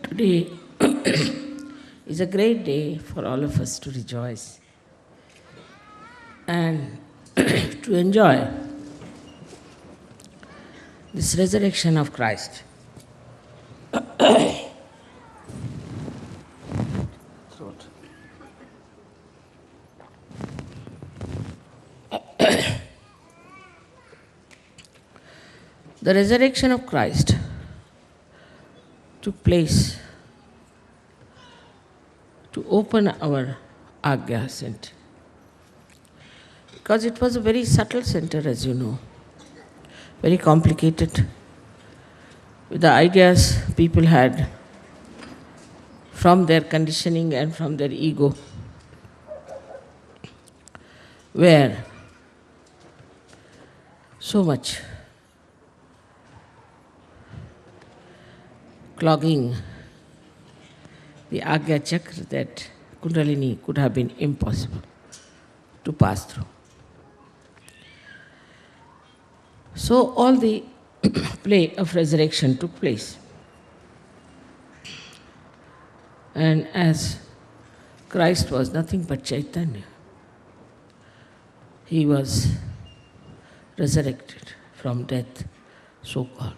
Today is a great day for all of us to rejoice and to enjoy this resurrection of Christ. Throat. The resurrection of Christ took place to open our Agya center. Because it was a very subtle center, as you know, very complicated, with the ideas people had from their conditioning and from their ego, where so much clogging the Agya Chakra that Kundalini could have been impossible to pass through. So all the play of resurrection took place. And as Christ was nothing but Chaitanya, he was resurrected from death, so called.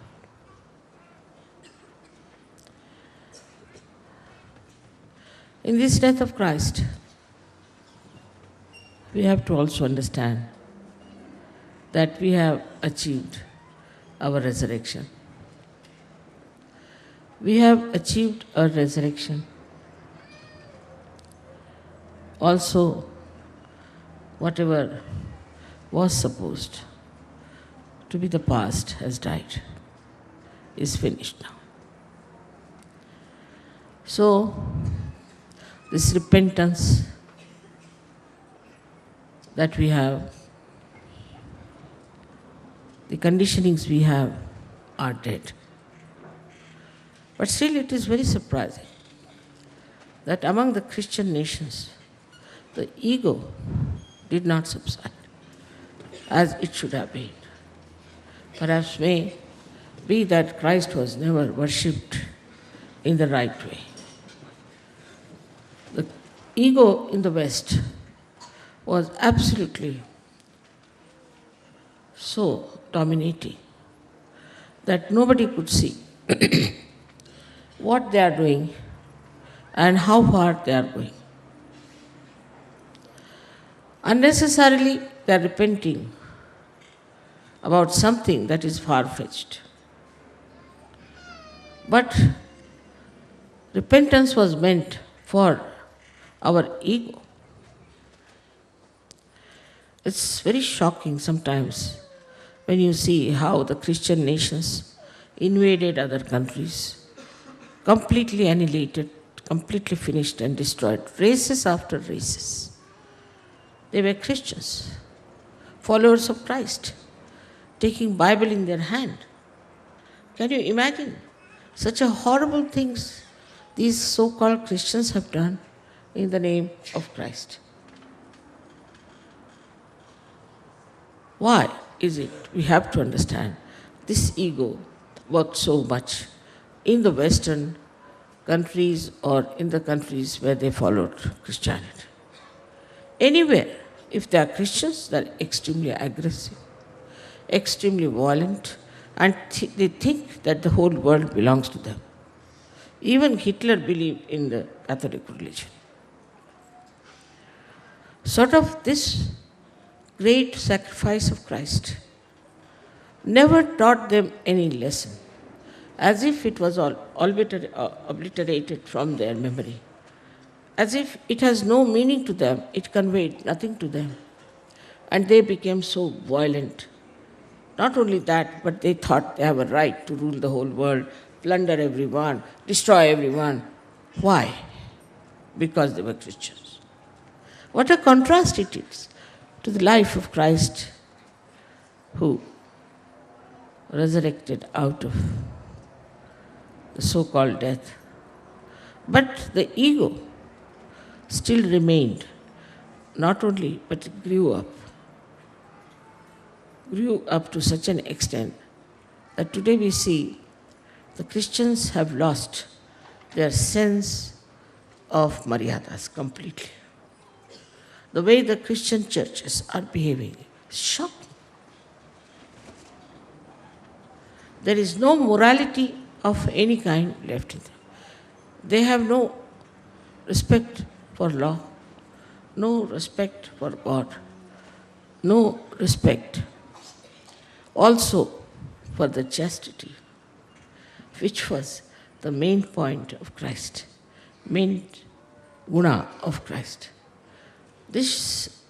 In this death of Christ, we have to also understand that we have achieved our resurrection. We have achieved our resurrection. Also, whatever was supposed to be the past has died, is finished now. So, this repentance that we have, the conditionings we have are dead. But still it is very surprising that among the Christian nations, the ego did not subside as it should have been. Perhaps may be that Christ was never worshipped in the right way. The ego in the West was absolutely so dominating that nobody could see what they are doing and how far they are going. Unnecessarily, they are repenting about something that is far-fetched. But repentance was meant for our ego. It's very shocking sometimes when you see how the Christian nations invaded other countries, completely annihilated, completely finished and destroyed, races after races. They were Christians, followers of Christ, taking Bible in their hand. Can you imagine such a horrible things these so-called Christians have done in the name of Christ? Why is it? We have to understand this ego worked so much in the Western countries or in the countries where they followed Christianity. Anywhere, if they are Christians, they are extremely aggressive, extremely violent, and they think that the whole world belongs to them. Even Hitler believed in the Catholic religion. Sort of this great sacrifice of Christ never taught them any lesson, as if it was all obliterated from their memory, as if it has no meaning to them, it conveyed nothing to them. And they became so violent. Not only that, but they thought they have a right to rule the whole world, plunder everyone, destroy everyone. Why? Because they were Christians. What a contrast it is to the life of Christ, who resurrected out of the so-called death. But the ego still remained, not only, but it grew up to such an extent that today we see the Christians have lost their sense of maryadas completely. The way the Christian churches are behaving is shocking. There is no morality of any kind left in them. They have no respect for law, no respect for God, no respect also for the chastity, which was the main point of Christ, main guna of Christ. This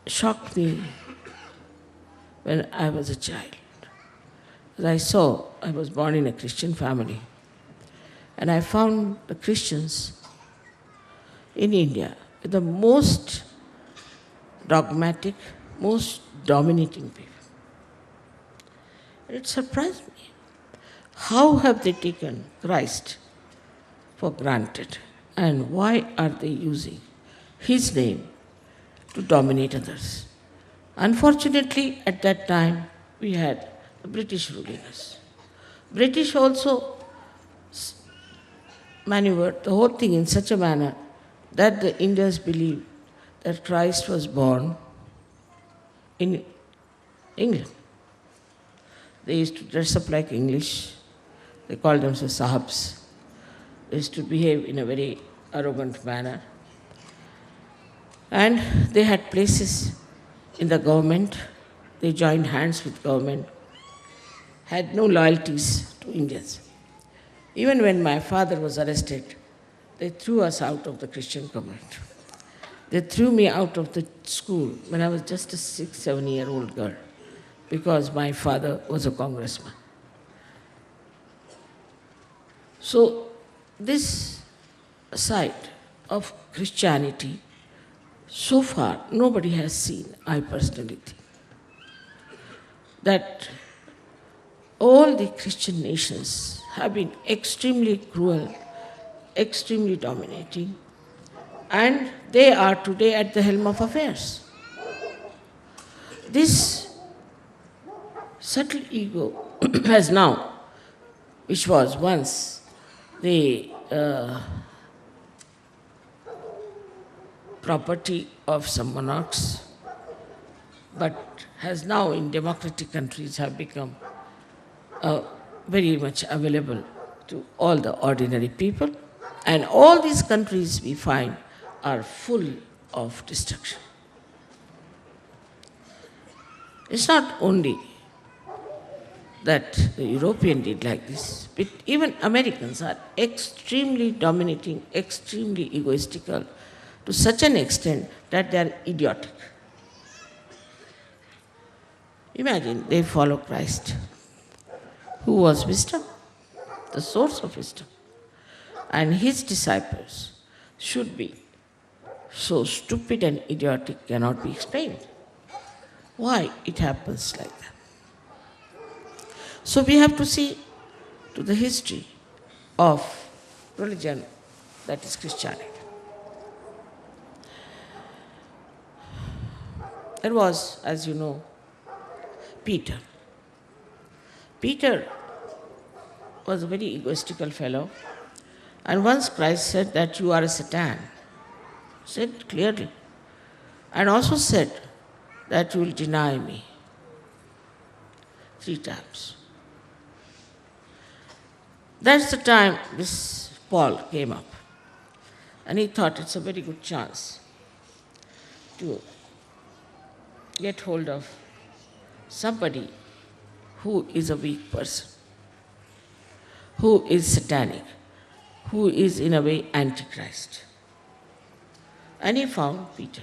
shocked me when I was a child. As I was born in a Christian family, and I found the Christians in India the most dogmatic, most dominating people. It surprised me. How have they taken Christ for granted? And why are they using his name to dominate others? Unfortunately, at that time, we had the British ruling us. British also maneuvered the whole thing in such a manner that the Indians believed that Christ was born in England. They used to dress up like English. They called themselves Sahabs. They used to behave in a very arrogant manner. And they had places in the government. They joined hands with government, had no loyalties to Indians. Even when my father was arrested, they threw us out of the Christian community. They threw me out of the school when I was just a 6-7-year-old girl because my father was a congressman. So this side of Christianity, so far nobody has seen, I personally think, that all the Christian nations have been extremely cruel, extremely dominating, and they are today at the helm of affairs. This subtle ego has now, which was once the property of some monarchs, but has now in democratic countries have become very much available to all the ordinary people. And all these countries we find are full of destruction. It's not only that the European did like this, but even Americans are extremely dominating, extremely egoistical, to such an extent that they are idiotic. Imagine they follow Christ, who was wisdom, the source of wisdom, and his disciples should be so stupid and idiotic cannot be explained. Why it happens like that? So we have to see to the history of religion, that is Christianity. There was, as you know, Peter. Peter was a very egoistical fellow, and once Christ said that you are a Satan, said clearly, and also said that you will deny me 3 times. That's the time this Paul came up, and he thought it's a very good chance to get hold of somebody who is a weak person, who is satanic, who is in a way antichrist. And he found Peter.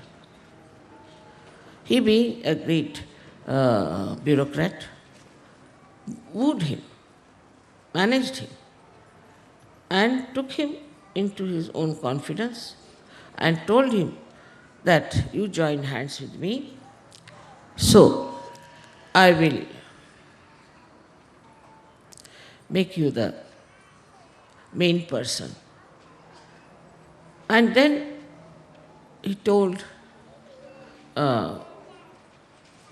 He, being a great bureaucrat, wooed him, managed him, and took him into his own confidence and told him that you join hands with me, so I will make you the main person. And then he told all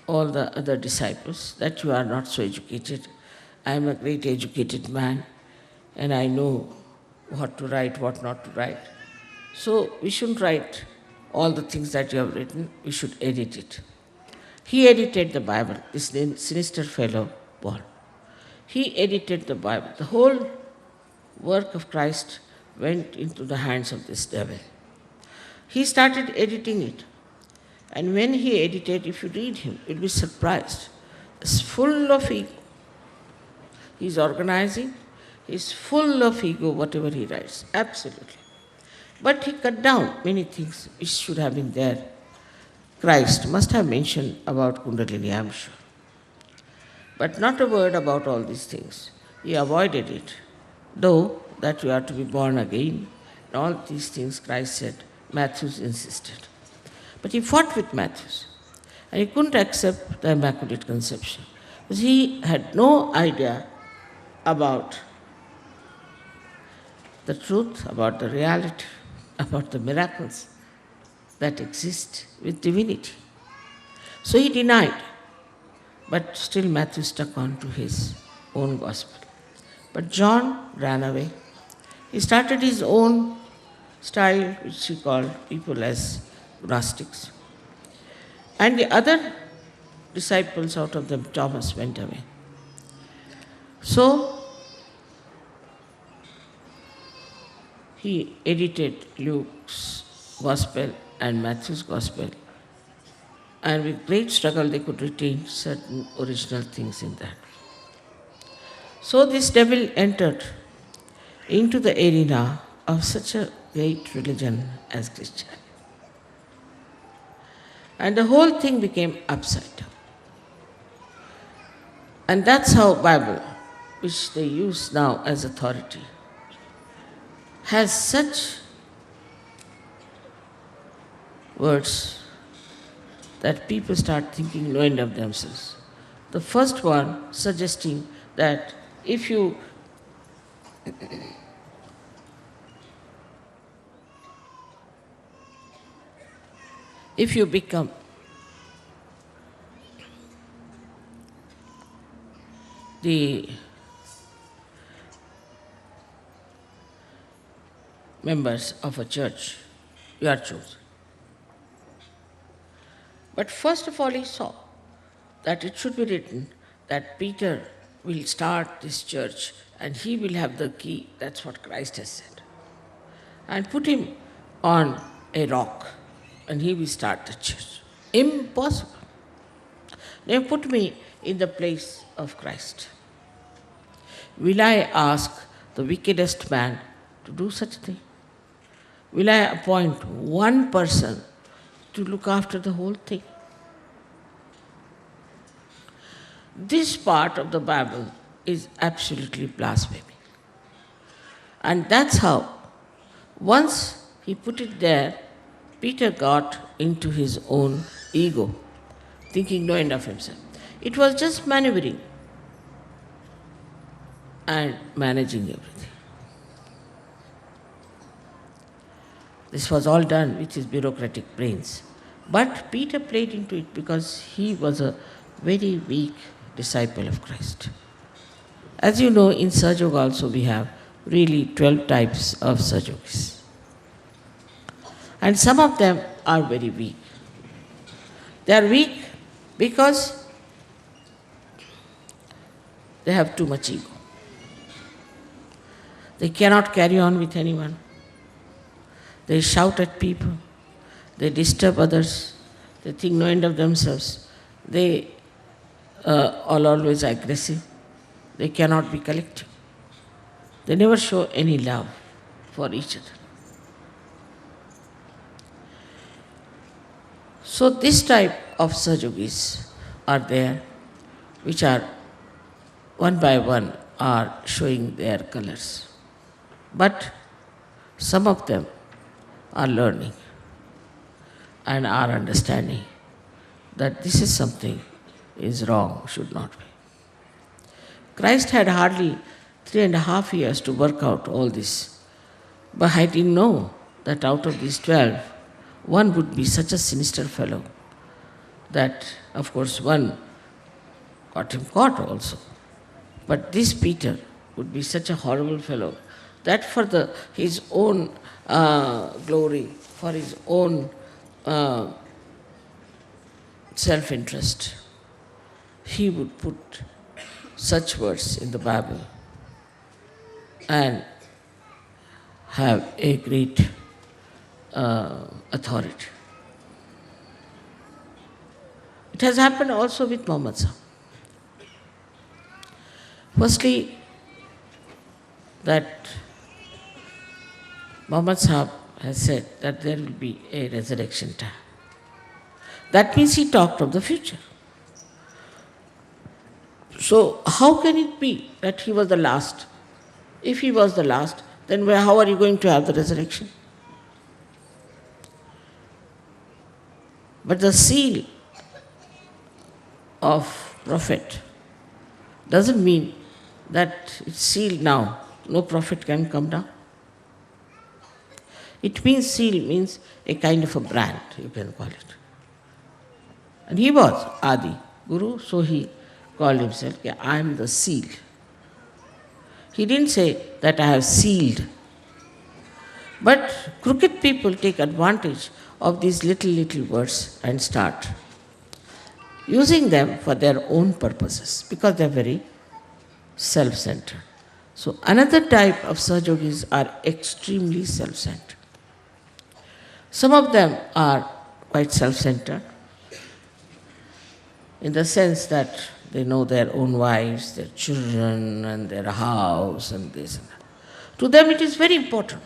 the other disciples that you are not so educated. I am a great educated man and I know what to write, what not to write. So we shouldn't write all the things that you have written, we should edit it. He edited the Bible, this sinister fellow, Paul. He edited the Bible. The whole work of Christ went into the hands of this devil. He started editing it. And when he edited, if you read him, you'll be surprised. It's full of ego. He's organizing, he's full of ego, whatever he writes, absolutely. But he cut down many things which should have been there. Christ must have mentioned about Kundalini, I'm sure. But not a word about all these things. He avoided it. Though that you are to be born again, and all these things Christ said, Matthews insisted. But he fought with Matthews. And he couldn't accept the Immaculate Conception. Because he had no idea about the truth, about the reality, about the miracles that exist with divinity. So he denied. But still Matthew stuck on to his own gospel. But John ran away. He started his own style, which he called people as Gnostics. And the other disciples, out of them, Thomas went away. So, he edited Luke's Gospel and Matthew's Gospel. And with great struggle, they could retain certain original things in that. So, this devil entered into the arena of such a great religion as Christianity. And the whole thing became upside down. And that's how Bible, which they use now as authority, has such words that people start thinking no end of themselves. The first one suggesting that if you become the members of a church, you are chosen. But first of all, he saw that it should be written that Peter will start this church and he will have the key. That's what Christ has said. And put him on a rock and he will start the church. Impossible. They put me in the place of Christ. Will I ask the wickedest man to do such a thing? Will I appoint one person to look after the whole thing? This part of the Bible is absolutely blasphemy. And that's how, once he put it there, Peter got into his own ego, thinking no end of himself. It was just maneuvering and managing everything. This was all done with his bureaucratic brains. But Peter played into it because he was a very weak disciple of Christ. As you know, in Sahaja also we have really 12 types of Sahajogis. And some of them are very weak. They are weak because they have too much ego. They cannot carry on with anyone. They shout at people. They disturb others. They think no end of themselves. They are always aggressive. They cannot be collective. They never show any love for each other. So this type of Sahajogis are there, which are one by one are showing their colors. But some of them are learning and are understanding that this is something is wrong, should not be. Christ had hardly 3.5 years to work out all this. But I didn't know that out of these 12, one would be such a sinister fellow that, of course, one got him caught also. But this Peter would be such a horrible fellow that for his own glory, for his own self-interest, he would put such words in the Bible and have a great authority. It has happened also with Muhammad Sahib. Firstly, that Muhammad Sahib has said that there will be a resurrection time. That means he talked of the future. So how can it be that he was the last? If he was the last, then how are you going to have the resurrection? But the seal of prophet doesn't mean that it's sealed now. No prophet can come down. It means seal means a kind of a brand, you can call it. And he was Adi Guru, so he called himself, I am the seal. He didn't say that I have sealed. But crooked people take advantage of these little words and start using them for their own purposes because they are very self-centered. So another type of Sahajogis are extremely self-centered. Some of them are quite self-centered in the sense that they know their own wives, their children, and their house, and this and that. To them it is very important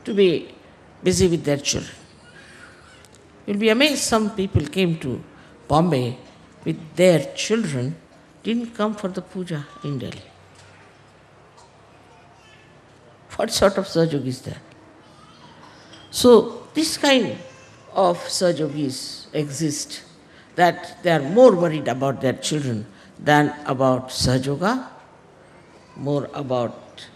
to be busy with their children. You'll be amazed, some people came to Bombay with their children, didn't come for the puja in Delhi. What sort of Sahajogi is that? So this kind of Sahajogis exist, that they are more worried about their children than about Sahajoga, more about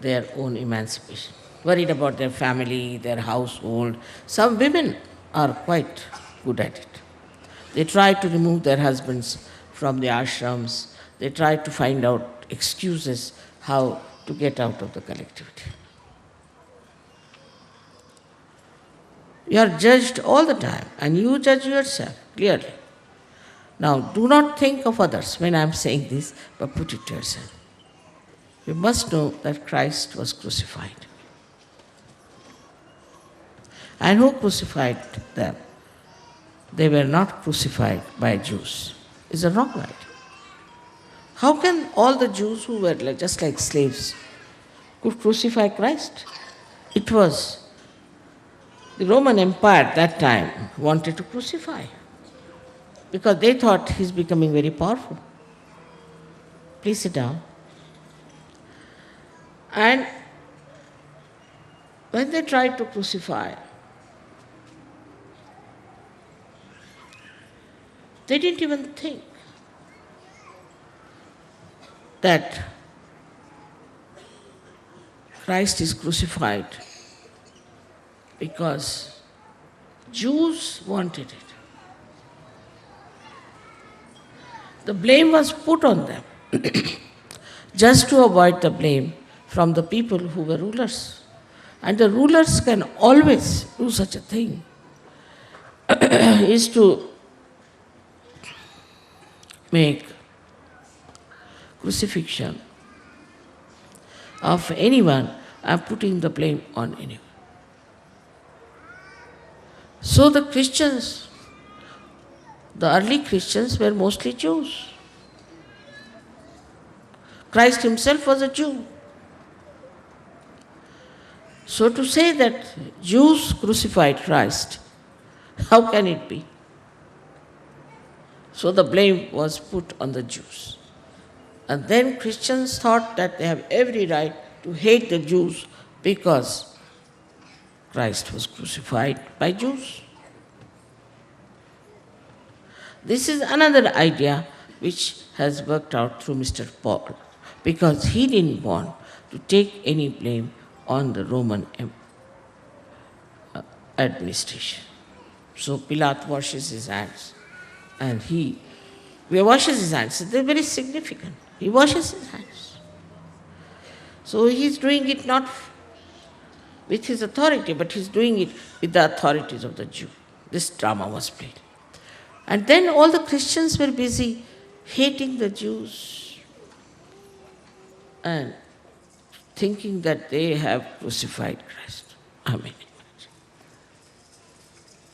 their own emancipation, worried about their family, their household. Some women are quite good at it. They try to remove their husbands from the ashrams. They try to find out excuses how to get out of the collectivity. You are judged all the time, and you judge yourself clearly. Now, do not think of others when I am saying this, but put it to yourself. You must know that Christ was crucified. And who crucified them? They were not crucified by Jews. It's a wrong idea. How can all the Jews who were just like slaves could crucify Christ? It was the Roman Empire at that time wanted to crucify because they thought he's becoming very powerful. Please sit down. And when they tried to crucify, they didn't even think that Christ is crucified because Jews wanted it. The blame was put on them just to avoid the blame from the people who were rulers. And the rulers can always do such a thing, is to make crucifixion of anyone and putting the blame on anyone. So the Christians, the early Christians were mostly Jews. Christ himself was a Jew. So to say that Jews crucified Christ, how can it be? So the blame was put on the Jews. And then Christians thought that they have every right to hate the Jews because Christ was crucified by Jews. This is another idea which has worked out through Mr. Paul, because he didn't want to take any blame on the Roman administration. So Pilate washes his hands, and he washes his hands. They're very significant. He washes his hands. So he's doing it not with his authority, but he's doing it with the authorities of the Jew. This drama was played. And then all the Christians were busy hating the Jews and thinking that they have crucified Christ. Amen.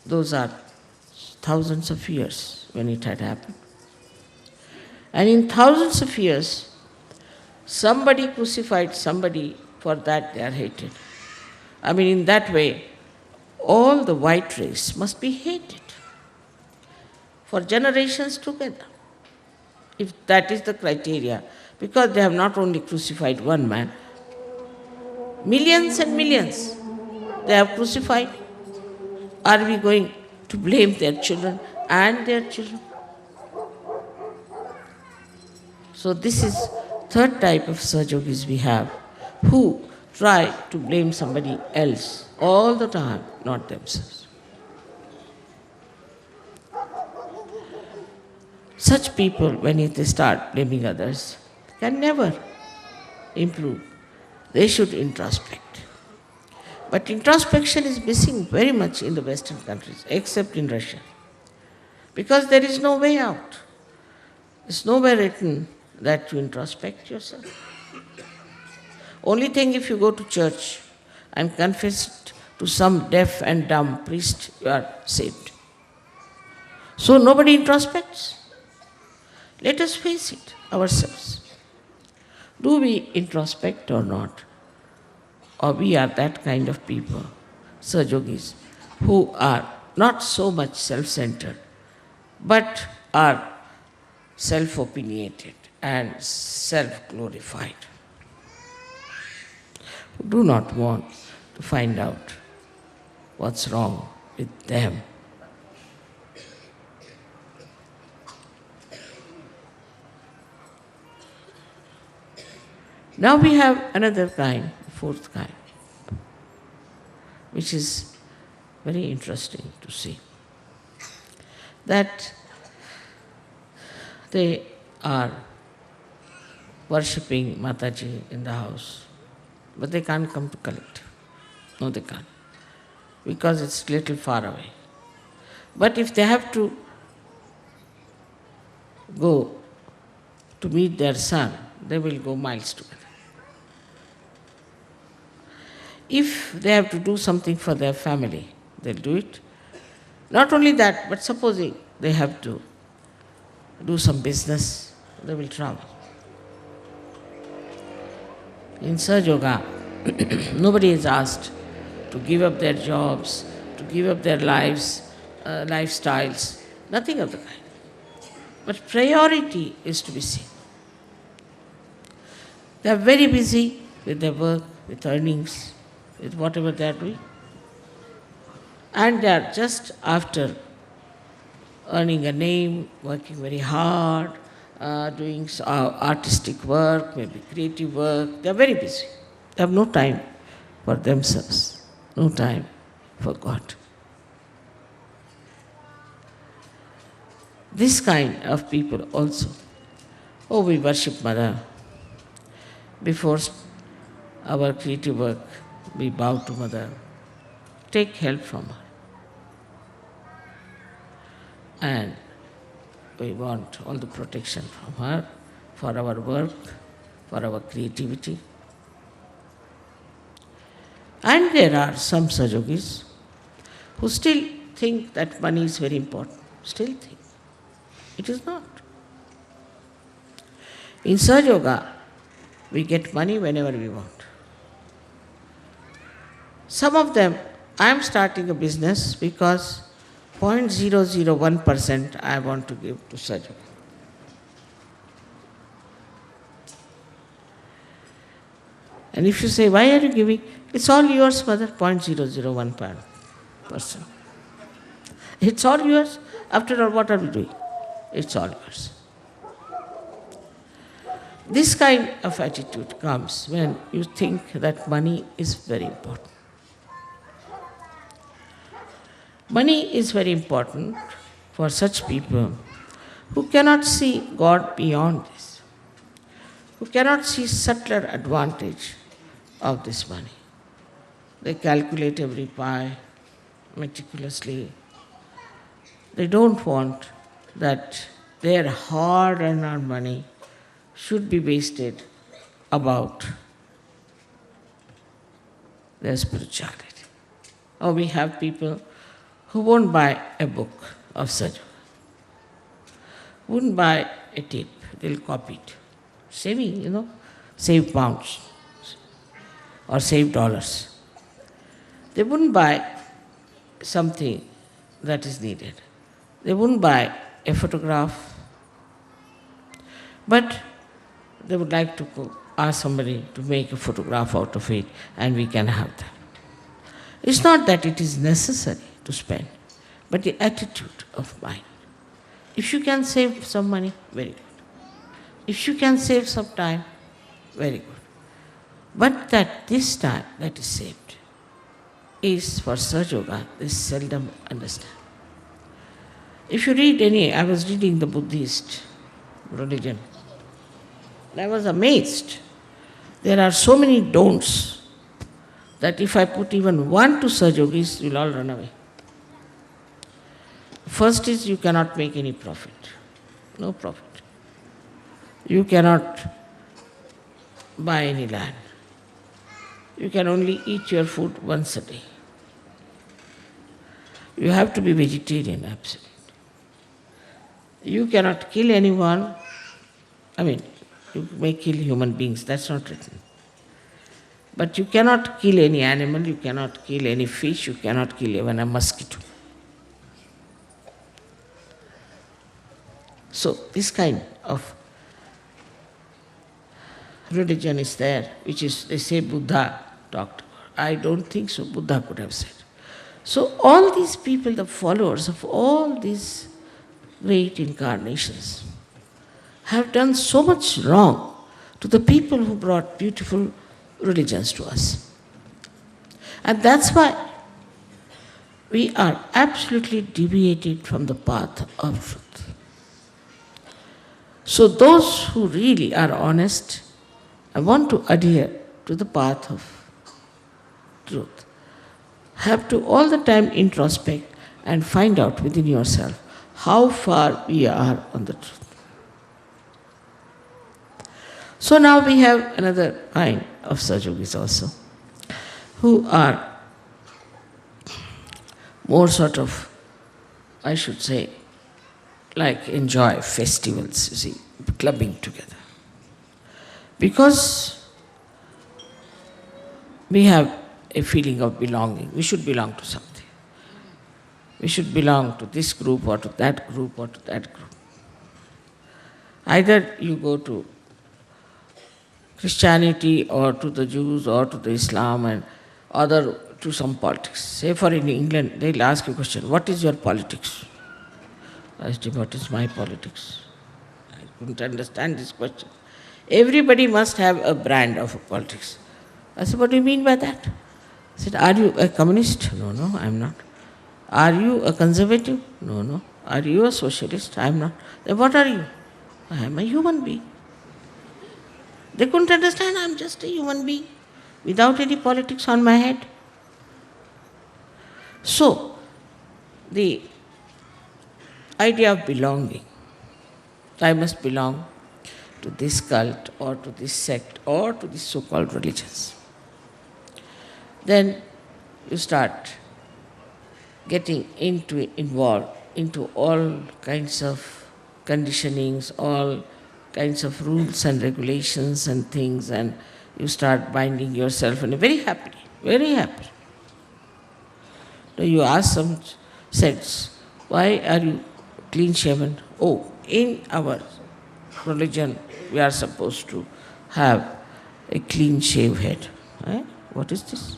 Those are thousands of years when it had happened. And in thousands of years, somebody crucified somebody, for that they are hated. I mean, in that way, all the white race must be hated for generations together, if that is the criteria, because they have not only crucified one man, millions and millions they have crucified. Are we going to blame their children and their children? So this is third type of Sahajogis we have, who try to blame somebody else all the time, not themselves. Such people, when they start blaming others, can never improve. They should introspect. But introspection is missing very much in the Western countries, except in Russia. Because there is no way out. It's nowhere written that you introspect yourself. Only thing, if you go to church and confess it to some deaf and dumb priest, you are saved. So nobody introspects. Let us face it ourselves. Do we introspect or not? Or we are that kind of people, Sahajogis, who are not so much self-centered, but are self-opinionated and self-glorified. Who do not want to find out what's wrong with them. Now we have another kind, fourth kind, which is very interesting to see. That they are worshipping Mataji in the house, but they can't come to collect. No, they can't, because it's a little far away. But if they have to go to meet their son, they will go miles together. If they have to do something for their family, they'll do it. Not only that, but supposing they have to do some business, they will travel. In Sahaja, nobody is asked to give up their jobs, to give up their lives, lifestyles, nothing of the kind. But priority is to be seen. They are very busy with their work, with earnings, with whatever they are doing. And they are just after earning a name, working very hard, doing artistic work, maybe creative work. They are very busy. They have no time for themselves, no time for God. This kind of people also. Oh, we worship Mother. Before our creative work, we bow to Mother. Take help from her. And we want all the protection from her for our work, for our creativity. And there are some Sahajogis who still think that money is very important. Still think. It is not. In Sahaja Yoga, we get money whenever we want. Some of them, I am starting a business because 0.001% I want to give to Sahaja Yoga. And if you say, why are you giving? It's all yours, Mother, 0.001%. It's all yours. After all, what are we doing? It's all yours. This kind of attitude comes when you think that money is very important. Money is very important for such people who cannot see God beyond this, who cannot see subtler advantage of this money. They calculate every pie meticulously. They don't want that their hard-earned money should be wasted about their spirituality. Or we have people who won't buy a book of Saja, wouldn't buy a tape, they'll copy it. Saving, save pounds or save dollars. They wouldn't buy something that is needed. They wouldn't buy a photograph, but they would like to ask somebody to make a photograph out of it and we can have that. It's not that it is necessary to spend, but the attitude of mind. If you can save some money, very good. If you can save some time, very good. But that this time that is saved is for Sahaja Yoga, they seldom understand. If you read I was reading the Buddhist religion, and I was amazed. There are so many don'ts that if I put even one to Sahaja Yogis, you'll all run away. First is you cannot make any profit. No profit. You cannot buy any land. You can only eat your food once a day. You have to be vegetarian, absolutely. You cannot kill anyone. You may kill human beings, that's not written. But you cannot kill any animal, you cannot kill any fish, you cannot kill even a mosquito. So this kind of religion is there, which is, they say Buddha talked about. I don't think so, Buddha could have said. So all these people, the followers of all these great incarnations, have done so much wrong to the people who brought beautiful religions to us. And that's why we are absolutely deviated from the path of truth. So those who really are honest and want to adhere to the path of truth have to all the time introspect and find out within yourself how far we are on the truth. So now we have another kind of Sahaja Yogis also, who are more sort of, I should say, like enjoy festivals, you see, clubbing together. Because we have a feeling of belonging. We should belong to something. We should belong to this group or to that group or to that group. Either you go to Christianity or to the Jews or to the Islam and other to some politics. Say for in England, they'll ask you a question, what is your politics? I said, what is my politics? I couldn't understand this question. Everybody must have a brand of politics. I said, what do you mean by that? I said, are you a communist? No, I'm not. Are you a conservative? No. Are you a socialist? I'm not. Then what are you? I am a human being. They couldn't understand, I'm just a human being without any politics on my head. So, the idea of belonging, I must belong to this cult or to this sect or to these so-called religions. Then you start getting involved into all kinds of conditionings, all kinds of rules and regulations and things, and you start binding yourself and very happily, very happy. So you ask some sects, why are you clean shaven? Oh, in our religion we are supposed to have a clean shave head. What is this?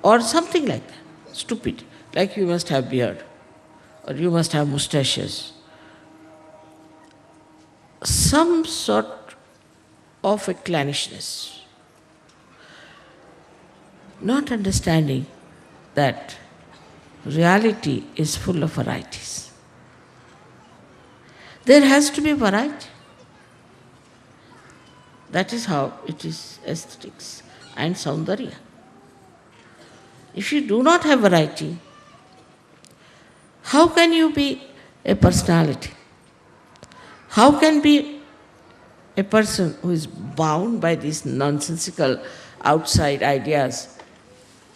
Or something like that, stupid, like you must have beard, or you must have moustaches. Some sort of a clannishness, not understanding that reality is full of varieties. There has to be variety. That is how it is aesthetics and Saundarya. If you do not have variety, how can you be a personality? How can be a person who is bound by these nonsensical outside ideas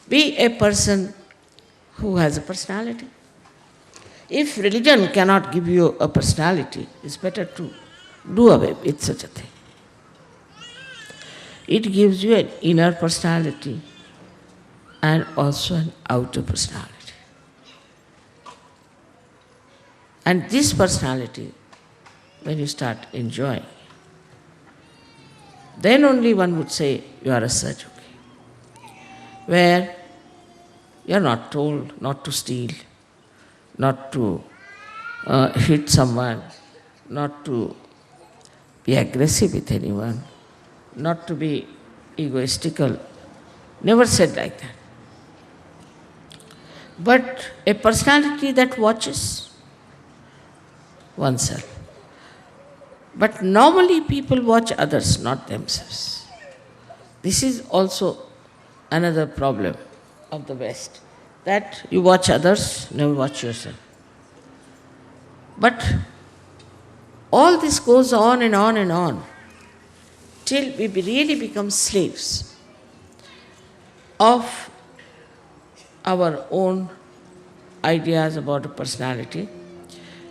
be a person who has a personality? If religion cannot give you a personality, it's better to do away with such a thing. It gives you an inner personality and also an outer personality. And this personality, when you start enjoying, then only one would say you are a Sahajogi, where you are not told not to steal, not to hit someone, not to be aggressive with anyone, not to be egoistical. Never said like that. But a personality that watches oneself. But normally people watch others, not themselves. This is also another problem of the West, that you watch others, never watch yourself. But all this goes on and on and on till we really become slaves of our own ideas about a personality,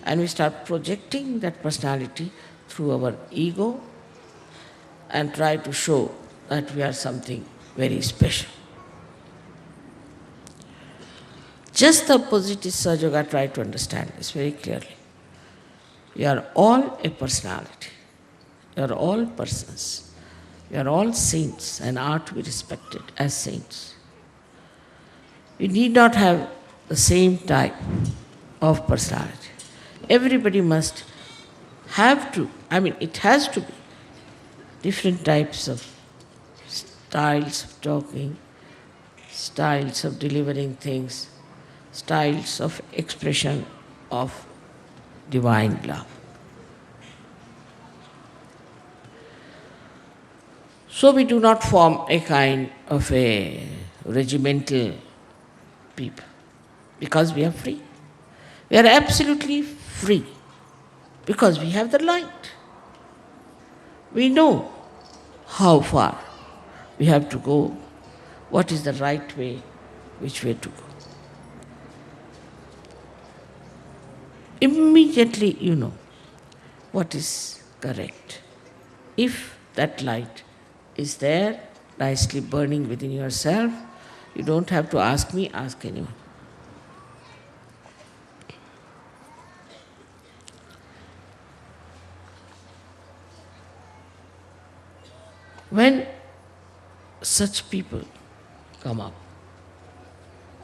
and we start projecting that personality through our ego and try to show that we are something very special. Just the opposite is Sahaja try to understand this very clearly. You are all a personality. You are all persons. You are all saints and are to be respected as saints. You need not have the same type of personality. Everybody must have to, it has to be different types of styles of talking, styles of delivering things, styles of expression of divine love. So we do not form a kind of a regimental people because we are free. We are absolutely free because we have the light. We know how far we have to go, what is the right way, which way to go. Immediately you know what is correct. If that light is there, nicely burning within yourself, you don't have to ask me, ask anyone. When such people come up,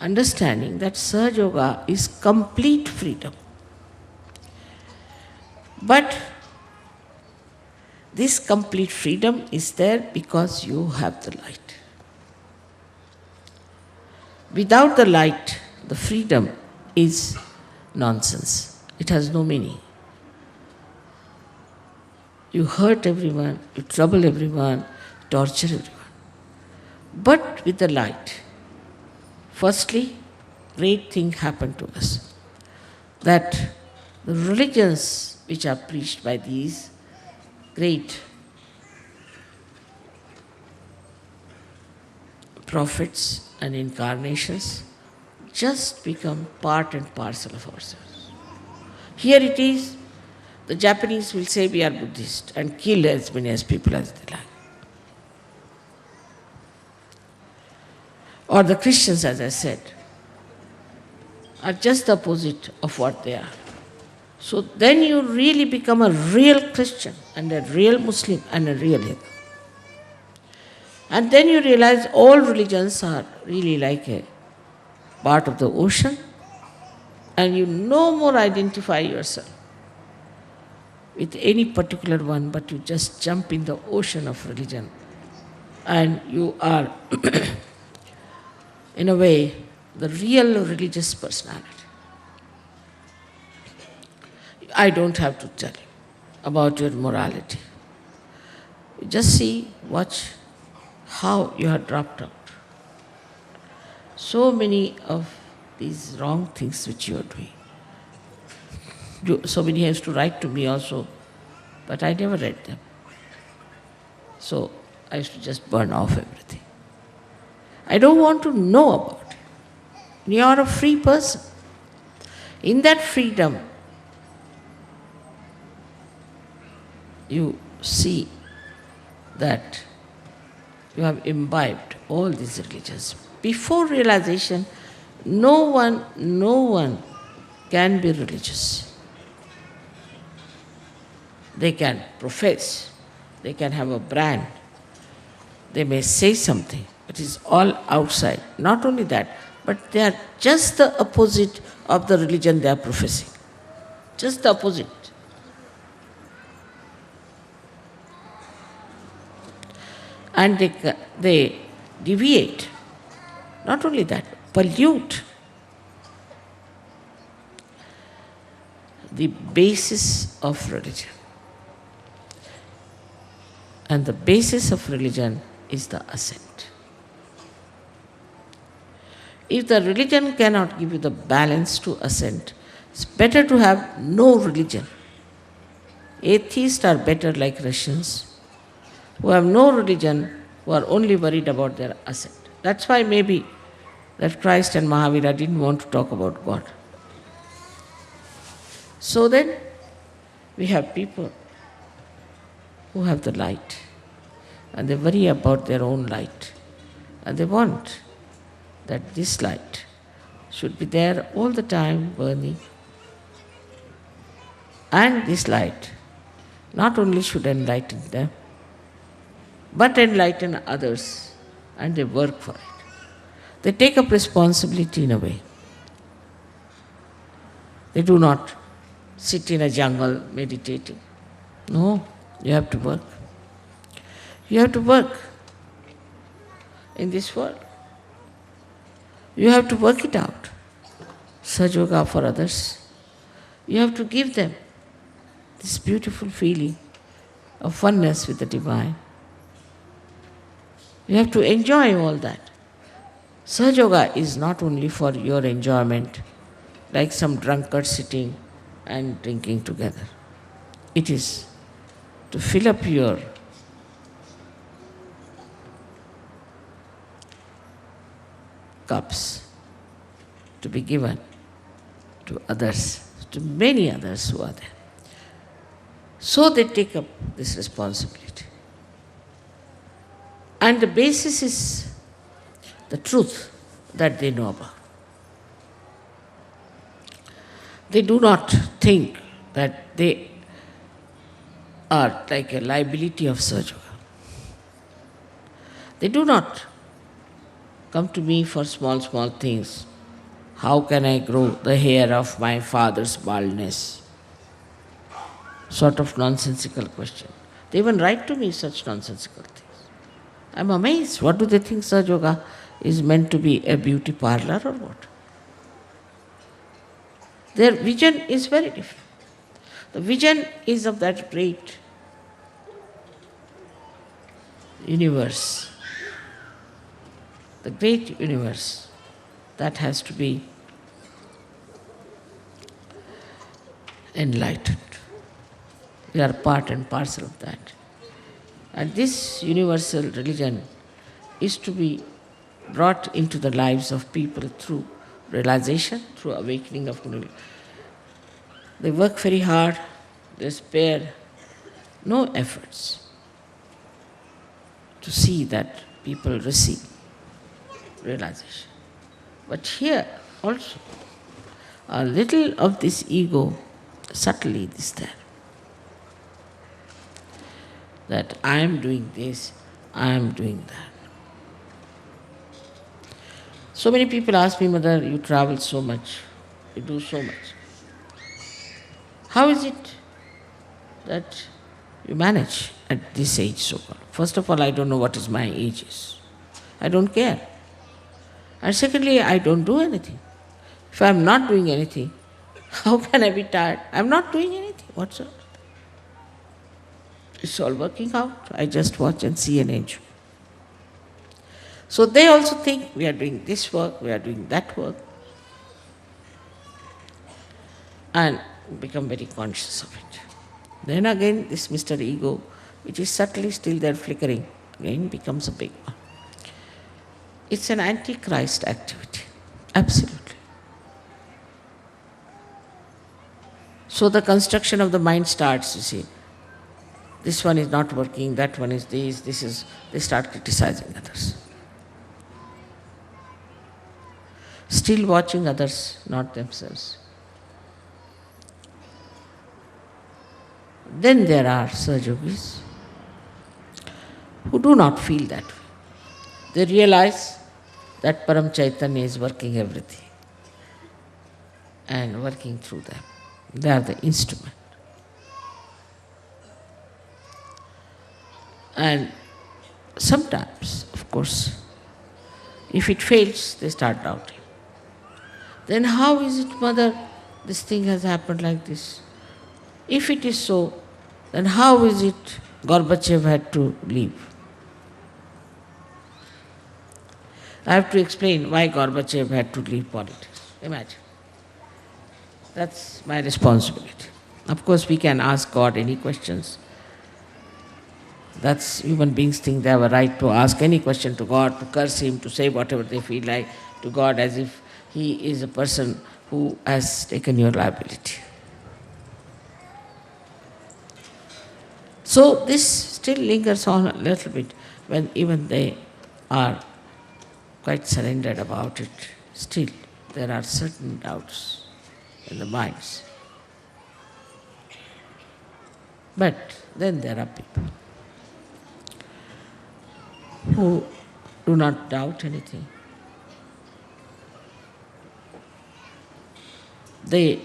understanding that Sahaja Yoga is complete freedom. But this complete freedom is there because you have the light. Without the light, the freedom is nonsense. It has no meaning. You hurt everyone, you trouble everyone, torture everyone. But with the light, firstly, great thing happened to us. That the religions which are preached by these great prophets and incarnations just become part and parcel of ourselves. Here it is, the Japanese will say we are Buddhist and kill as many as people as they like. Or the Christians, as I said, are just the opposite of what they are. So then you really become a real Christian and a real Muslim and a real Hindu. And then you realize all religions are really like a part of the ocean, and you no more identify yourself with any particular one, but you just jump in the ocean of religion. And you are, in a way, the real religious personality. I don't have to tell you about your morality. You just see, watch how you have dropped out. So many of these wrong things which you are doing. So many has to write to me also, but I never read them. So I used to just burn off everything. I don't want to know about it. You are a free person. In that freedom, you see that you have imbibed all these religions. Before realization, no one can be religious. They can profess, they can have a brand, they may say something, but it's all outside. Not only that, but they are just the opposite of the religion they are professing. Just the opposite. And they deviate. Not only that, pollute the basis of religion. And the basis of religion is the assent. If the religion cannot give you the balance to assent, it's better to have no religion. Atheists are better, like Russians, who have no religion, who are only worried about their assent. That's why maybe that Christ and Mahavira didn't want to talk about God. So then, we have people who have the light, and they worry about their own light, and they want that this light should be there all the time burning. And this light not only should enlighten them, but enlighten others, and they work for it. They take up responsibility in a way. They do not sit in a jungle meditating. No, you have to work. You have to work in this world. You have to work it out. Sahaja Yoga for others. You have to give them this beautiful feeling of oneness with the divine. You have to enjoy all that. Sahaja Yoga is not only for your enjoyment, like some drunkard sitting and drinking together. It is to fill up your cups, to be given to others, to many others who are there. So they take up this responsibility. And the basis is the truth that they know about. They do not think that they are like a liability of Sahaja Yoga. They do not come to me for small things. How can I grow the hair of my father's baldness? Sort of nonsensical question. They even write to me such nonsensical things. I'm amazed. What do they think Sahaja Yoga is meant to be, a beauty parlor or what? Their vision is very different. The vision is of that great universe. The great universe that has to be enlightened. We are part and parcel of that. And this universal religion is to be brought into the lives of people through realization, through awakening of Kundalini. They work very hard, they spare no efforts to see that people receive realization. But here also, a little of this ego subtly is there. That I am doing this, I am doing that. So many people ask me, Mother, you travel so much, you do so much. How is it that you manage at this age so called. First of all, I don't know what is my age is. I don't care. And secondly, I don't do anything. If I'm not doing anything, how can I be tired? I'm not doing anything whatsoever. It's all working out. I just watch and see and enjoy. So they also think we are doing this work, we are doing that work, and become very conscious of it. Then again, this Mr. Ego, which is subtly still there flickering, again becomes a big one. It's an antichrist activity, absolutely. So the construction of the mind starts, you see. This one is not working, that one is this is, they start criticizing others. Still watching others, not themselves. Then there are Sahajogis who do not feel that way. They realize that Param Chaitanya is working everything and working through them. They are the instrument. And sometimes, of course, if it fails, they start doubting. Then how is it, Mother, this thing has happened like this? If it is so, then how is it Gorbachev had to leave? I have to explain why Gorbachev had to leave politics. Imagine. That's my responsibility. Of course, we can ask God any questions. That's human beings think they have a right to ask any question to God, to curse Him, to say whatever they feel like to God as if He is a person who has taken your liability. So this still lingers on a little bit when even they are quite surrendered about it. Still, there are certain doubts in the minds. But then there are people who do not doubt anything. They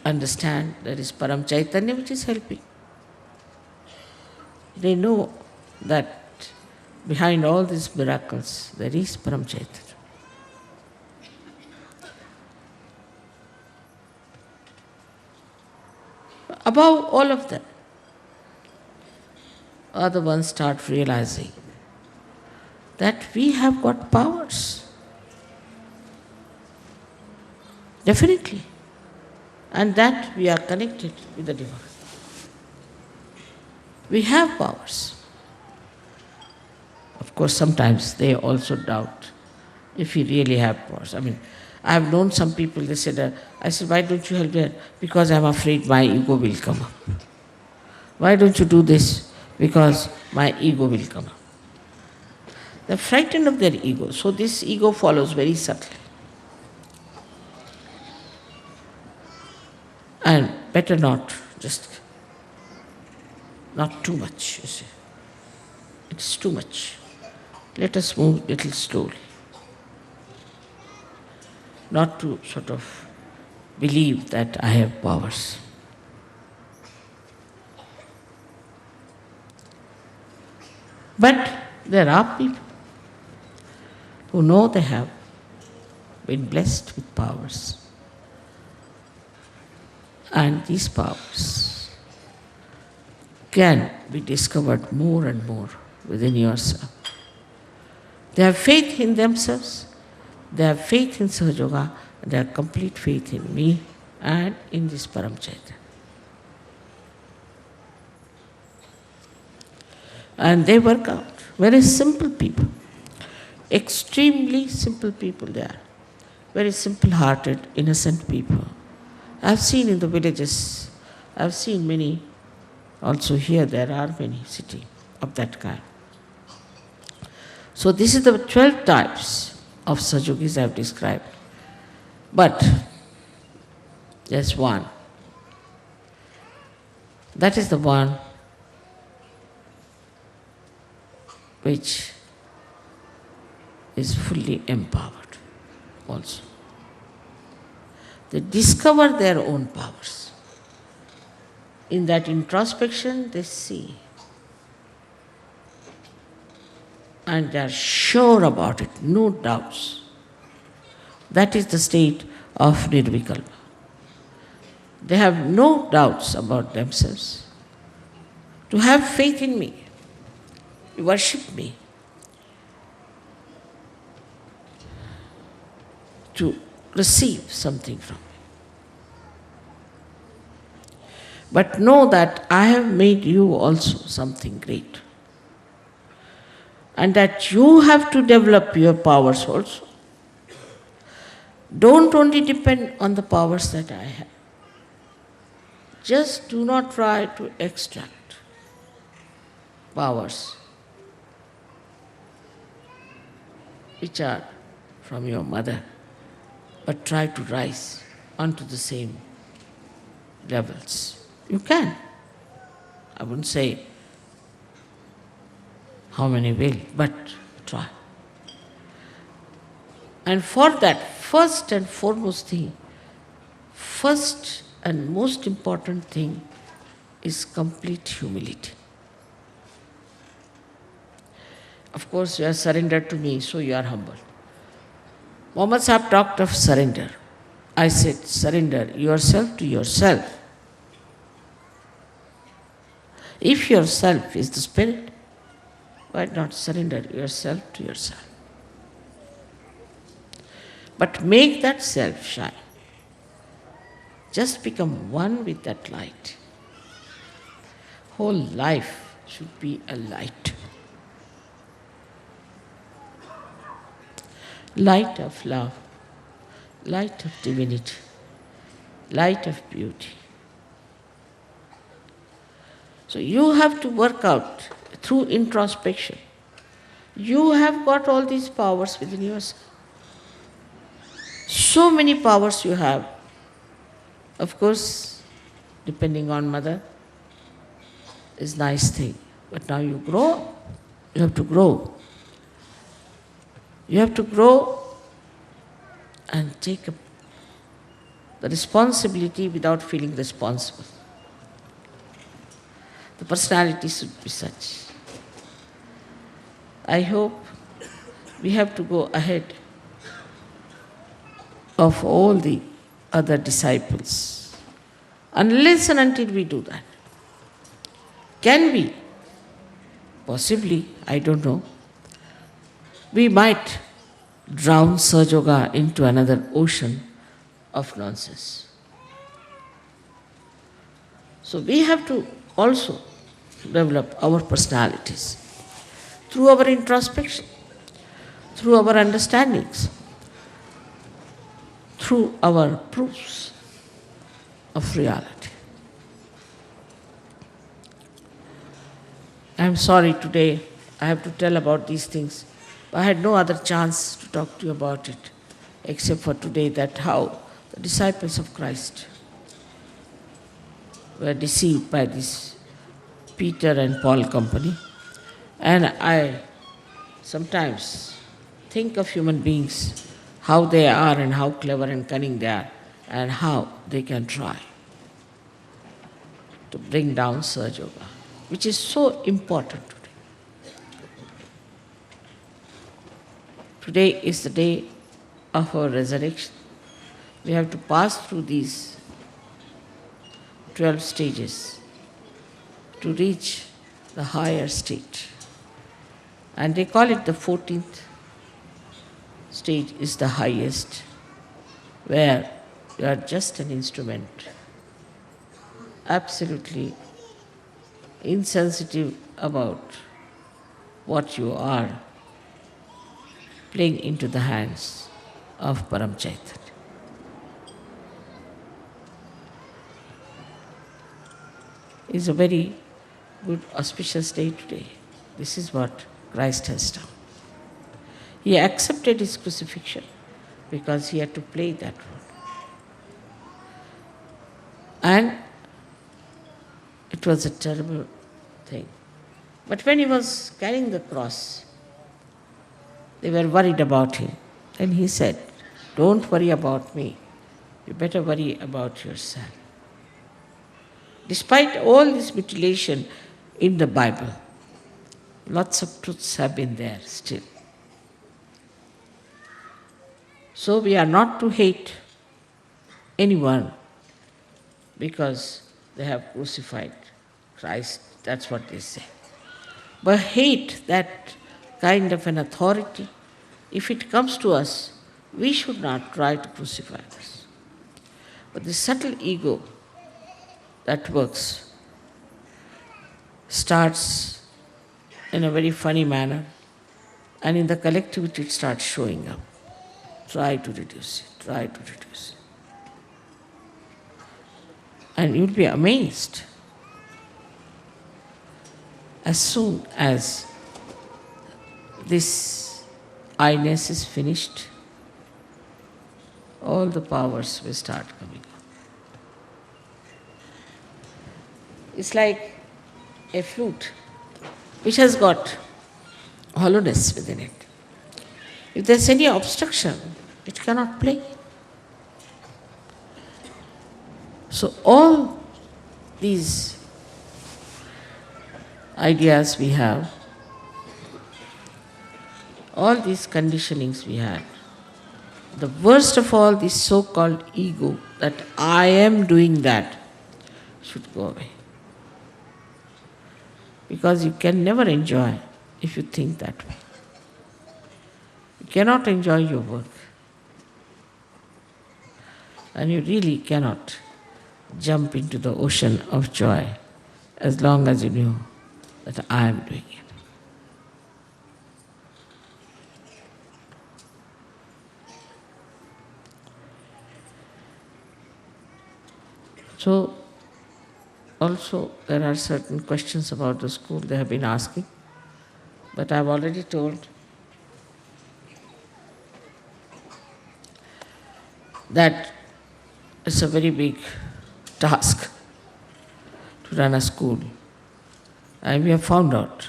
understand there is Param Chaitanya which is helping. They know that behind all these miracles there is Param Chaitanya. Above all of them, other ones start realizing that we have got powers. Definitely. And that we are connected with the divine. We have powers. Of course, sometimes they also doubt if we really have powers. I mean, I have known some people, they said, I said, why don't you help me? Because I'm afraid my ego will come up. Why don't you do this? Because my ego will come up. They're frightened of their ego, so this ego follows very subtly. And better not, just not too much, you see. It's too much. Let us move little slowly. Not to sort of believe that I have powers. But there are people who know they have been blessed with powers. And these powers can be discovered more and more within yourself. They have faith in themselves, they have faith in Sahaja Yoga, they have complete faith in me and in this Param Chaitanya. And they work out. Very simple people, extremely simple people they are. Very simple-hearted, innocent people. I've seen in the villages, I've seen many, also here there are many cities of that kind. So this is the 12 types of Sahajogis I have described. But there's one. That is the one which is fully empowered also. They discover their own powers. in that introspection, they see. And they are sure about it, no doubts. That is the state of Nirvikalpa. They have no doubts about themselves. To have faith in me, you worship me, to receive something from me. But know that I have made you also something great. And that you have to develop your powers also. Don't only depend on the powers that I have. Just do not try to extract powers which are from your mother, but try to rise onto the same levels. You can. I wouldn't say how many will, but try. And for that, first and foremost thing, first and most important thing is complete humility. Of course, you are surrendered to me, so you are humble. Muhammad Sahib talked of surrender. I said, surrender yourself to yourself. If yourself is the spirit, why not surrender yourself to yourself? But make that self shine. Just become one with that light. Whole life should be a light. Light of love, light of divinity, light of beauty. So you have to work out through introspection. You have got all these powers within yourself. So many powers you have. Of course, depending on mother, is nice thing. But now you grow, you have to grow. You have to grow and take up the responsibility without feeling responsible. The personality should be such. I hope we have to go ahead of all the other disciples, unless and until we do that. Can we? Possibly, I don't know. We might drown Sahaja Yoga into another ocean of nonsense. So we have to also develop our personalities through our introspection, through our understandings, through our proofs of reality. I am sorry today I have to tell about these things. I had no other chance to talk to you about it except for today, that how the disciples of Christ were deceived by this Peter and Paul company. And I sometimes think of human beings, how they are and how clever and cunning they are, and how they can try to bring down Sahaja Yoga, which is so important today. Today is the day of our resurrection. We have to pass through these 12 stages to reach the higher state. And they call it the 14th stage is the highest, where you are just an instrument, absolutely insensitive about what you are, playing into the hands of Param Chaitanya. It's a very good auspicious day today. This is what Christ has done. He accepted his crucifixion because he had to play that role. And it was a terrible thing. But when he was carrying the cross, they were worried about him. And he said, "Don't worry about me. You better worry about yourself. Despite all this mutilation in the Bible, lots of truths have been there still. So we are not to hate anyone because they have crucified Christ. That's what they say. But hate that kind of an authority. If it comes to us, we should not try to crucify us. But the subtle ego that works starts in a very funny manner, and in the collectivity it starts showing up. Try to reduce it, try to reduce it. And you'll be amazed. As soon as this I-ness is finished, all the powers will start coming up. It's like a flute which has got hollowness within it. If there's any obstruction, it cannot play. So all these ideas we have, all these conditionings we had, the worst of all, this so-called ego, that I am doing that, should go away. Because you can never enjoy if you think that way. You cannot enjoy your work. And you really cannot jump into the ocean of joy as long as you know that I am doing it. So, also there are certain questions about the school they have been asking, but I have already told that it's a very big task to run a school. And we have found out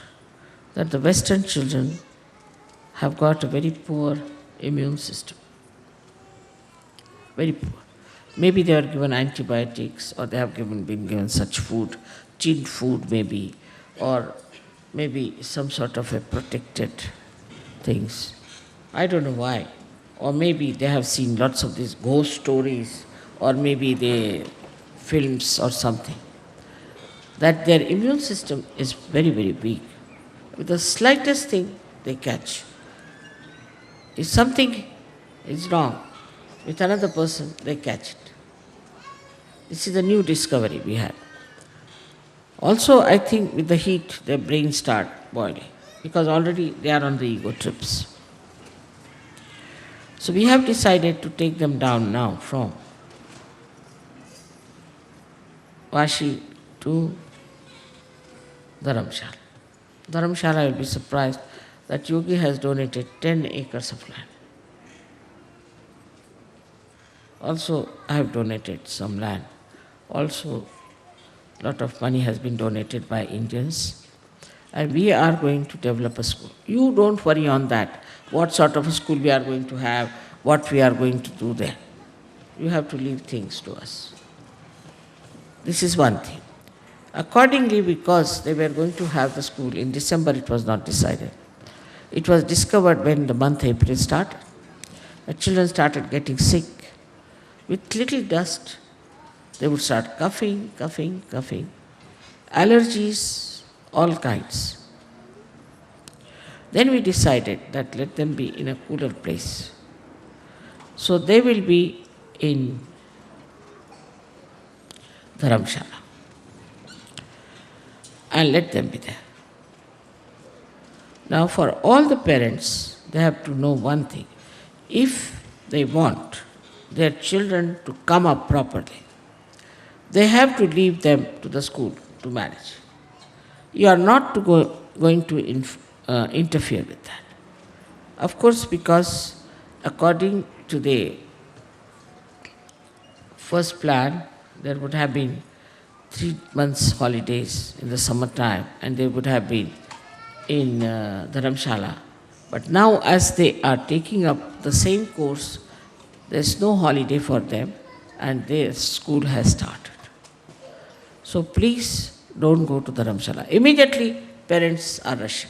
that the Western children have got a very poor immune system. Very poor. Maybe they are given antibiotics, or they have been given such food, tinned food maybe, or maybe some sort of a protected things. I don't know why. Or maybe they have seen lots of these ghost stories, or maybe they films or something. That their immune system is very, very weak. With the slightest thing, they catch. If something is wrong with another person, they catch it. This is a new discovery we had. Also, I think with the heat, their brains start boiling, because already they are on the ego trips. So we have decided to take them down now from Vashi to Dharamshala. Dharamshala, will be surprised that Yogi has donated 10 acres of land. Also, I have donated some land. Also, a lot of money has been donated by Indians. And we are going to develop a school. You don't worry on that. What sort of a school we are going to have, what we are going to do there. You have to leave things to us. This is one thing. Accordingly, because they were going to have the school in December, it was not decided. It was discovered when the month April started. The children started getting sick. With little dust, they would start coughing. Allergies, all kinds. Then we decided that let them be in a cooler place. So they will be in Dharamshala. And let them be there. Now for all the parents, they have to know one thing. If they want their children to come up properly, they have to leave them to the school to manage. You are not going to interfere with that. Of course, because according to the first plan, there would have been 3 months holidays in the summertime, and they would have been in Dharamshala. But now as they are taking up the same course, there is no holiday for them, and their school has started. So please don't go to Dharamshala. Immediately, parents are rushing.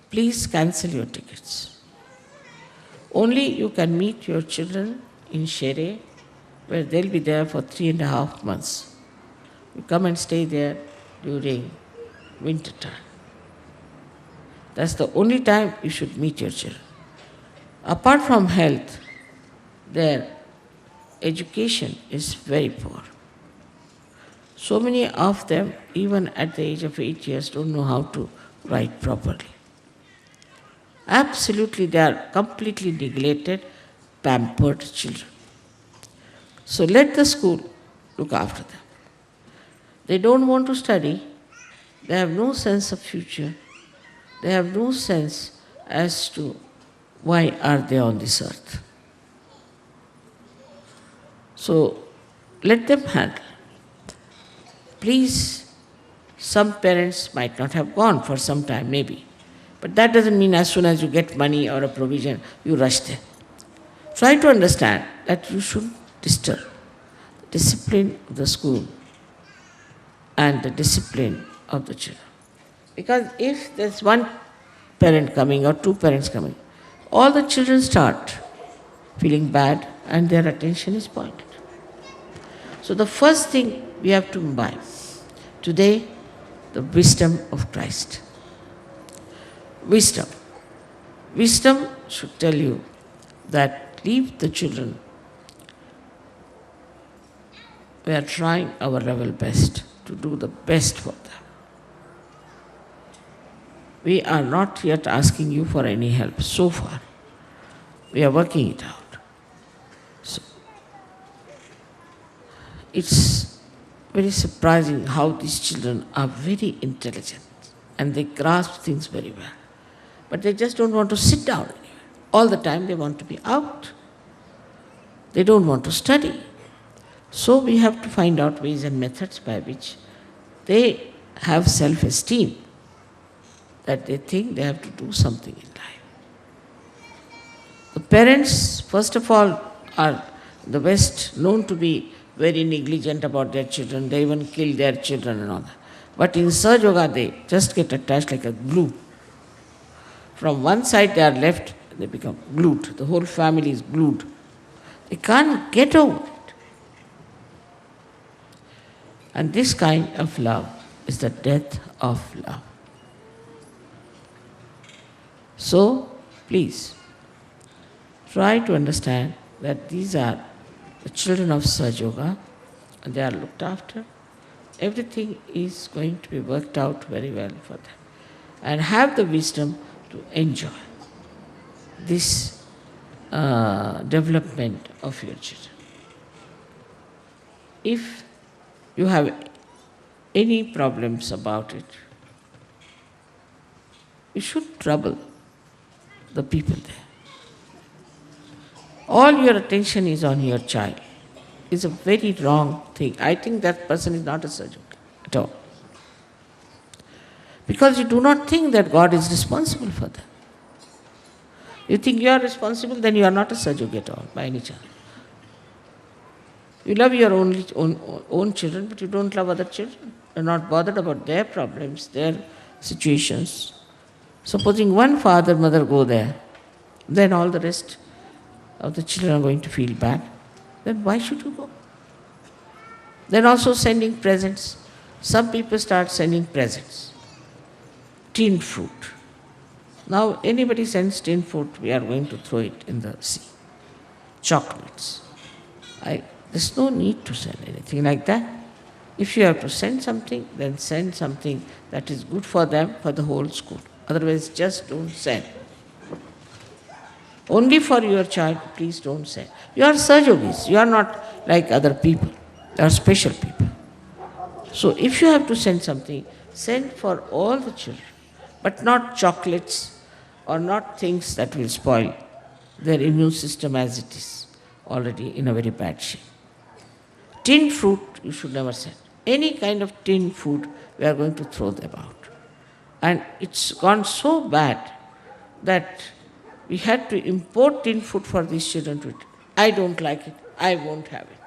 Please cancel your tickets. Only you can meet your children in Shere, where they'll be there for 3.5 months. You come and stay there during winter time. That's the only time you should meet your children. Apart from health, their education is very poor. So many of them, even at the age of 8 years, don't know how to write properly. Absolutely, they are completely neglected, pampered children. So let the school look after them. They don't want to study, they have no sense of future, they have no sense as to why are they on this earth. So let them handle. Please, some parents might not have gone for some time, maybe. But that doesn't mean as soon as you get money or a provision, you rush there. Try to understand that you shouldn't disturb the discipline of the school and the discipline of the children. Because if there's one parent coming or two parents coming, all the children start feeling bad and their attention is pointed. So the first thing we have to imbibe today, the wisdom of Christ. Wisdom. Wisdom should tell you that leave the children. We are trying our level best to do the best for them. We are not yet asking you for any help so far. We are working it out. So, it's very surprising how these children are very intelligent and they grasp things very well. But they just don't want to sit down anywhere. All the time they want to be out. They don't want to study. So we have to find out ways and methods by which they have self-esteem, that they think they have to do something in life. The parents, first of all, are the West known to be very negligent about their children. They even kill their children and all that. But in Sahaja Yoga, they just get attached like a glue. From one side they are left, they become glued. The whole family is glued. They can't get over it. And this kind of love is the death of love. So, please, try to understand that these are the children of Sahaja Yoga, and they are looked after. Everything is going to be worked out very well for them. And have the wisdom to enjoy this development of your children. If you have any problems about it, you should trouble the people there. All your attention is on your child. It's a very wrong thing. I think that person is not a Sahaja Yogi at all. Because you do not think that God is responsible for them. You think you are responsible, then you are not a Sahaja Yogi at all, by any chance. You love your own children, but you don't love other children. You're not bothered about their problems, their situations. Supposing one father, mother go there, then all the rest of the children are going to feel bad. Then why should you go? Then also sending presents. Some people start sending presents. Tin fruit. Now anybody sends tin fruit, we are going to throw it in the sea. Chocolates. There's no need to send anything like that. If you have to send something, then send something that is good for them, for the whole school. Otherwise, just don't send. Only for your child, please don't send. You are Sahaja Yogis. You are not like other people. You are special people. So if you have to send something, send for all the children, but not chocolates or not things that will spoil their immune system as it is already in a very bad shape. Tin fruit, you should never send. Any kind of tin food, we are going to throw them out. And it's gone so bad that we had to import tin food for these children to eat. I don't like it. I won't have it.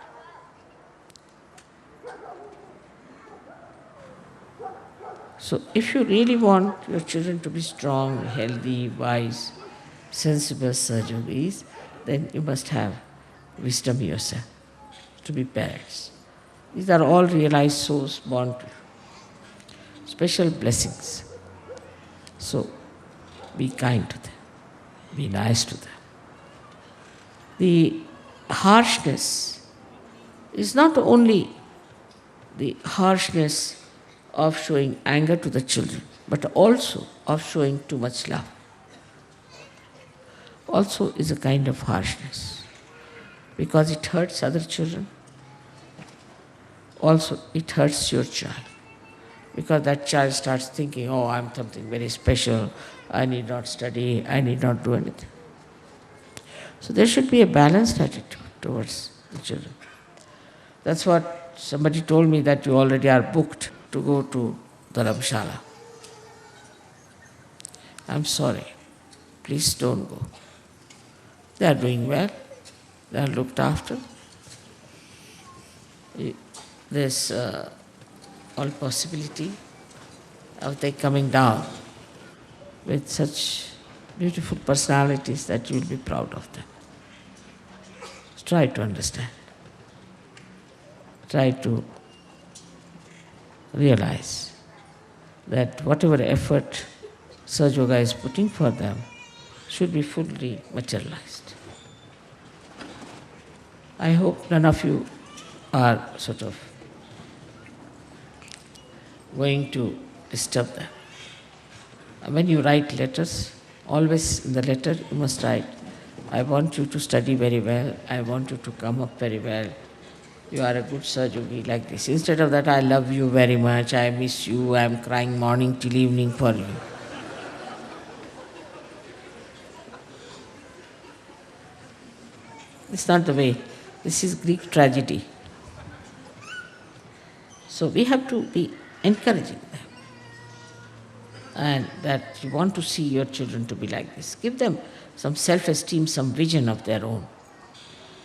So if you really want your children to be strong, healthy, wise, sensible surgeries, then you must have wisdom yourself to be parents. These are all realized souls born to special blessings. So be kind to them, be nice to them. The harshness is not only the harshness of showing anger to the children, but also of showing too much love. Also is a kind of harshness because it hurts other children. Also, it hurts your child because that child starts thinking, oh, I'm something very special, I need not study, I need not do anything. So there should be a balanced attitude towards the children. That's what somebody told me, that you already are booked to go to Dharamshala. I'm sorry, please don't go. They are doing well, they are looked after. There's all possibility of they coming down with such beautiful personalities that you will be proud of them. Try to understand. Try to realize that whatever effort Sahaja Yoga is putting for them should be fully materialized. I hope none of you are sort of going to disturb them. When you write letters, always in the letter you must write, I want you to study very well, I want you to come up very well, you are a good Sahaja Yogi, like this. Instead of that, I love you very much, I miss you, I am crying morning till evening for you. It's not the way. This is Greek tragedy. So we have to be encouraging them. And that you want to see your children to be like this. Give them some self-esteem, some vision of their own.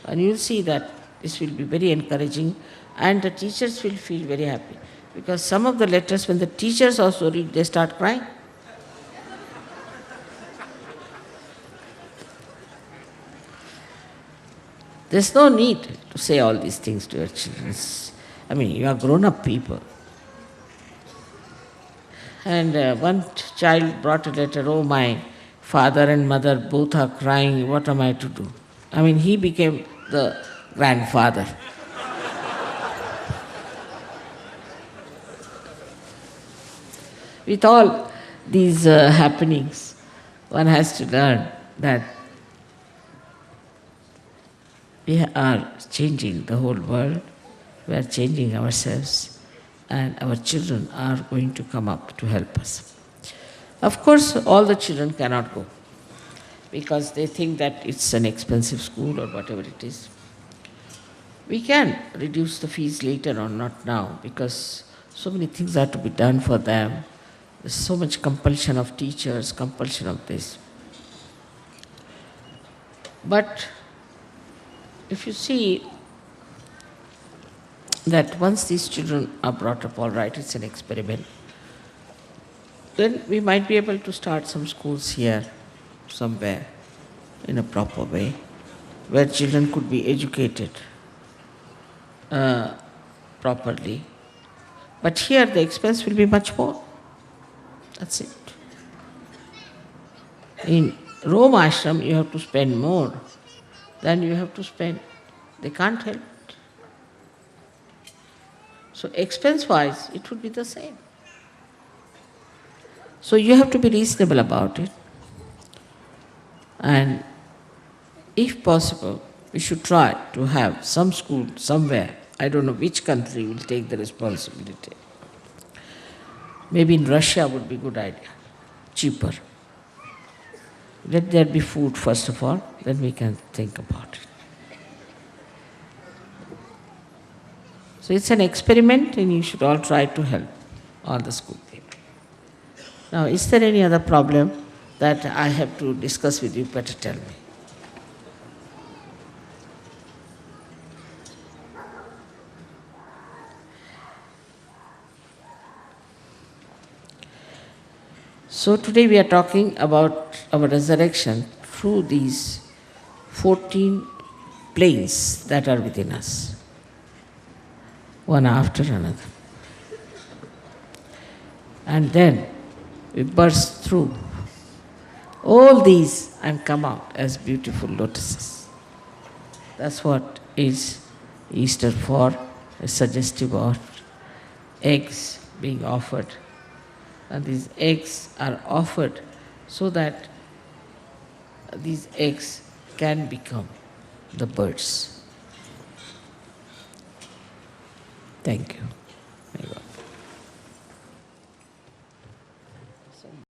And you'll see that this will be very encouraging and the teachers will feel very happy. Because some of the letters, when the teachers also read, they start crying. There's no need to say all these things to your children. I mean, you are grown-up people. And one child brought a letter, oh, my father and mother both are crying, what am I to do? I mean, he became the grandfather. With all these happenings, one has to learn that we are changing the whole world, we are changing ourselves, and our children are going to come up to help us. Of course, all the children cannot go because they think that it's an expensive school or whatever it is. We can reduce the fees later on, not now, because so many things are to be done for them. There's so much compulsion of teachers, compulsion of this. But if you see that once these children are brought up, all right, it's an experiment, then we might be able to start some schools here, somewhere, in a proper way, where children could be educated properly. But here the expense will be much more. That's it. In Rome ashram, you have to spend more than you have to spend. They can't help it. So expense-wise, it would be the same. So you have to be reasonable about it. And if possible, we should try to have some school somewhere. I don't know which country will take the responsibility. Maybe in Russia would be a good idea, cheaper. Let there be food first of all, then we can think about it. So it's an experiment and you should all try to help all the school people. Now, is there any other problem that I have to discuss with you? Better tell me. So today we are talking about our resurrection through these 14 planes that are within us, one after another. And then we burst through all these and come out as beautiful lotuses. That's what is Easter for, suggestive of eggs being offered. And these eggs are offered so that these eggs can become the birds. Thank you.